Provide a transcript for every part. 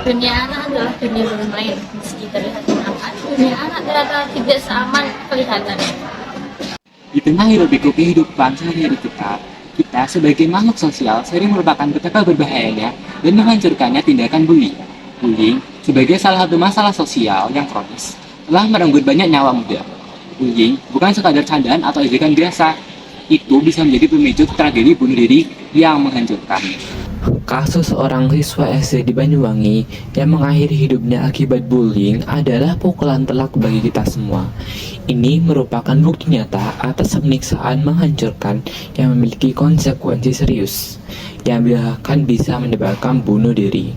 Dunia anak adalah dunia bermain. Meski terlihat menyenangkan, dunia anak ternyata tidak seaman kelihatannya. Di tengah hiruk-pikuk kehidupan sehari-hari kita sebagai makhluk sosial sering merupakan betapa berbahayanya dan menghancurkannya tindakan bullying. Bullying sebagai salah satu masalah sosial yang kronis telah merenggut banyak nyawa muda. Bullying bukan sekadar candaan atau ejekan biasa, itu bisa menjadi pemicu tragedi bunuh diri yang menghancurkan. Kasus seorang siswa SD di Banyuwangi yang mengakhiri hidupnya akibat bullying adalah pukulan telak bagi kita semua. Ini merupakan bukti nyata atas penyiksaan menghancurkan yang memiliki konsekuensi serius, yang bahkan bisa menyebabkan bunuh diri.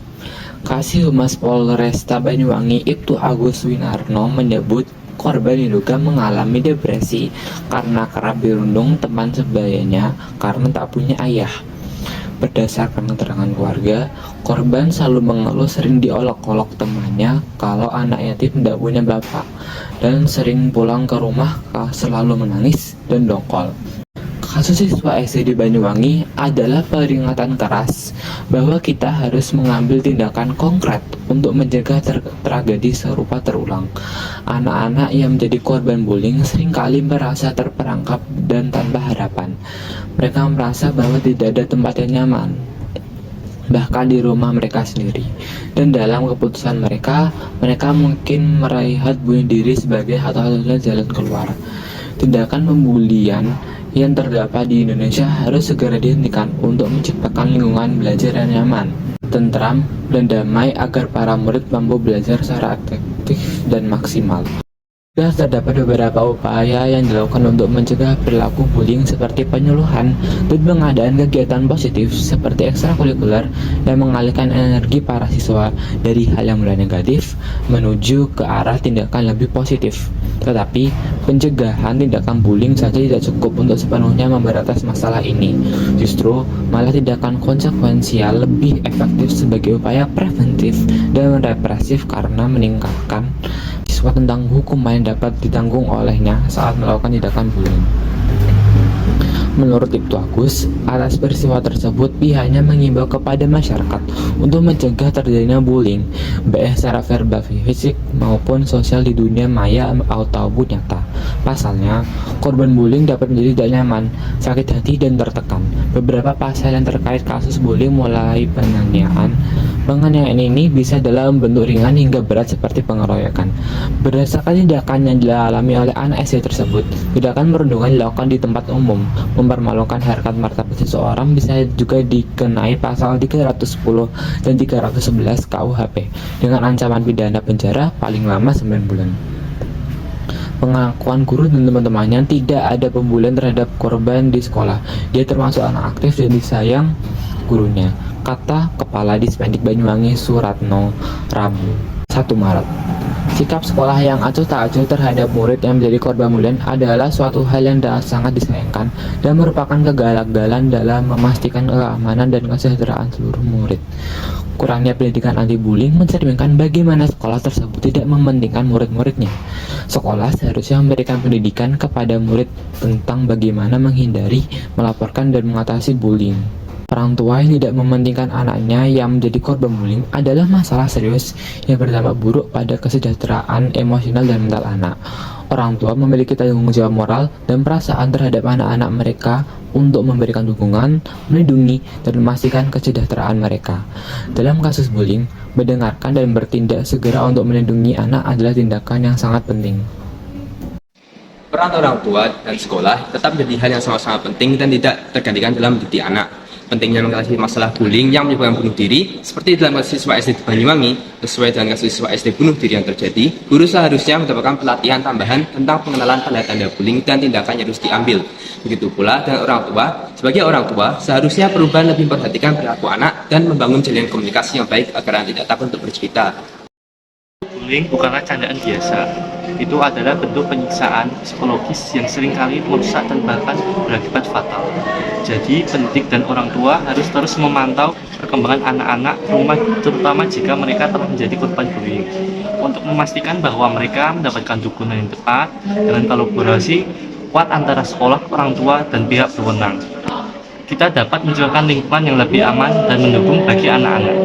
Kasih Humas Polresta Banyuwangi Ibtu Agus Winarno menyebut korban diduga mengalami depresi karena kerap dirundung teman sebayanya karena tak punya ayah. Berdasarkan keterangan keluarga, korban selalu mengeluh sering diolok-olok temannya kalau anak yatim tidak punya bapak dan sering pulang ke rumah selalu menangis dan dongkol. Kasus siswa SD di Banyuwangi adalah peringatan keras bahwa kita harus mengambil tindakan konkret untuk mencegah tragedi serupa terulang. Anak-anak yang menjadi korban bullying seringkali merasa terperangkap dan tanpa harapan. Mereka merasa bahwa tidak ada tempat yang nyaman, bahkan di rumah mereka sendiri. Dan dalam keputusan mereka mungkin melihat bunuh diri sebagai satu-satunya jalan keluar. Tindakan pembulian yang terdapat di Indonesia harus segera dihentikan untuk menciptakan lingkungan belajar yang nyaman, tentram, dan damai agar para murid mampu belajar secara efektif dan maksimal. Sudah terdapat beberapa upaya yang dilakukan untuk mencegah perilaku bullying seperti penyuluhan dan pengadaan kegiatan positif seperti ekstrakurikuler yang mengalihkan energi para siswa dari hal yang mulai negatif menuju ke arah tindakan lebih positif. Tetapi, pencegahan tindakan bullying saja tidak cukup untuk sepenuhnya memberantas masalah ini. Justru, malah tindakan konsekuensial lebih efektif sebagai upaya preventif dan represif karena meningkatkan siswa tentang hukuman yang dapat ditanggung olehnya saat melakukan tindakan bullying. Menurut Ibtu Agus, atas peristiwa tersebut pihaknya mengimbau kepada masyarakat untuk mencegah terjadinya bullying, baik secara verbal, fisik maupun sosial di dunia maya ataupun nyata. Pasalnya, korban bullying dapat menjadi tidak nyaman, sakit hati, dan tertekan. Beberapa pasal yang terkait kasus bullying mulai penganiayaan ini bisa dalam bentuk ringan hingga berat seperti pengeroyokan. Berdasarkan tindakan yang dialami oleh anak SD tersebut, tindakan perundungan dilakukan di tempat umum, mempermalukan harkat martabat seseorang bisa juga dikenai pasal 310 dan 311 KUHP dengan ancaman pidana penjara paling lama 9 bulan. Pengakuan guru dan teman-temannya tidak ada pembulian terhadap korban di sekolah. Dia termasuk anak aktif dan disayang gurunya, kata Kepala Dispendik Banyuwangi Suratno Rabu 1 Maret. Sikap sekolah yang acuh tak acuh terhadap murid yang menjadi korban bullying adalah suatu hal yang sangat disayangkan dan merupakan kegagalan dalam memastikan keamanan dan kesejahteraan seluruh murid. Kurangnya pendidikan anti-bullying mencerminkan bagaimana sekolah tersebut tidak mementingkan murid-muridnya. Sekolah seharusnya memberikan pendidikan kepada murid tentang bagaimana menghindari, melaporkan, dan mengatasi bullying. Orang tua yang tidak mementingkan anaknya yang menjadi korban bullying adalah masalah serius yang berdampak buruk pada kesejahteraan emosional dan mental anak. Orang tua memiliki tanggung jawab moral dan perasaan terhadap anak-anak mereka untuk memberikan dukungan, melindungi, dan memastikan kesejahteraan mereka. Dalam kasus bullying, mendengarkan dan bertindak segera untuk melindungi anak adalah tindakan yang sangat penting. Peran orang tua dan sekolah tetap menjadi hal yang sangat-sangat penting dan tidak tergantikan dalam mendidik anak. Pentingnya mengatasi masalah bullying yang menyebabkan bunuh diri, seperti dalam kasus siswa SD di Banyuwangi. Sesuai dengan kasus siswa SD bunuh diri yang terjadi, guru seharusnya mendapatkan pelatihan tambahan tentang pengenalan tanda-tanda bullying dan tindakan yang harus diambil. Begitu pula dengan orang tua. Sebagai orang tua, seharusnya perubahan lebih memperhatikan perilaku anak dan membangun jaringan komunikasi yang baik agar anak tidak takut untuk bercerita. Bullying bukanlah candaan biasa. Itu adalah bentuk penyiksaan psikologis yang seringkali merusak dan bahkan berakibat fatal. Jadi, pendidik dan orang tua harus terus memantau perkembangan anak-anak rumah, terutama jika mereka telah menjadi korban bullying, untuk memastikan bahwa mereka mendapatkan dukungan yang tepat dengan kolaborasi kuat antara sekolah, orang tua, dan pihak berwenang. Kita dapat menciptakan lingkungan yang lebih aman dan mendukung bagi anak-anak.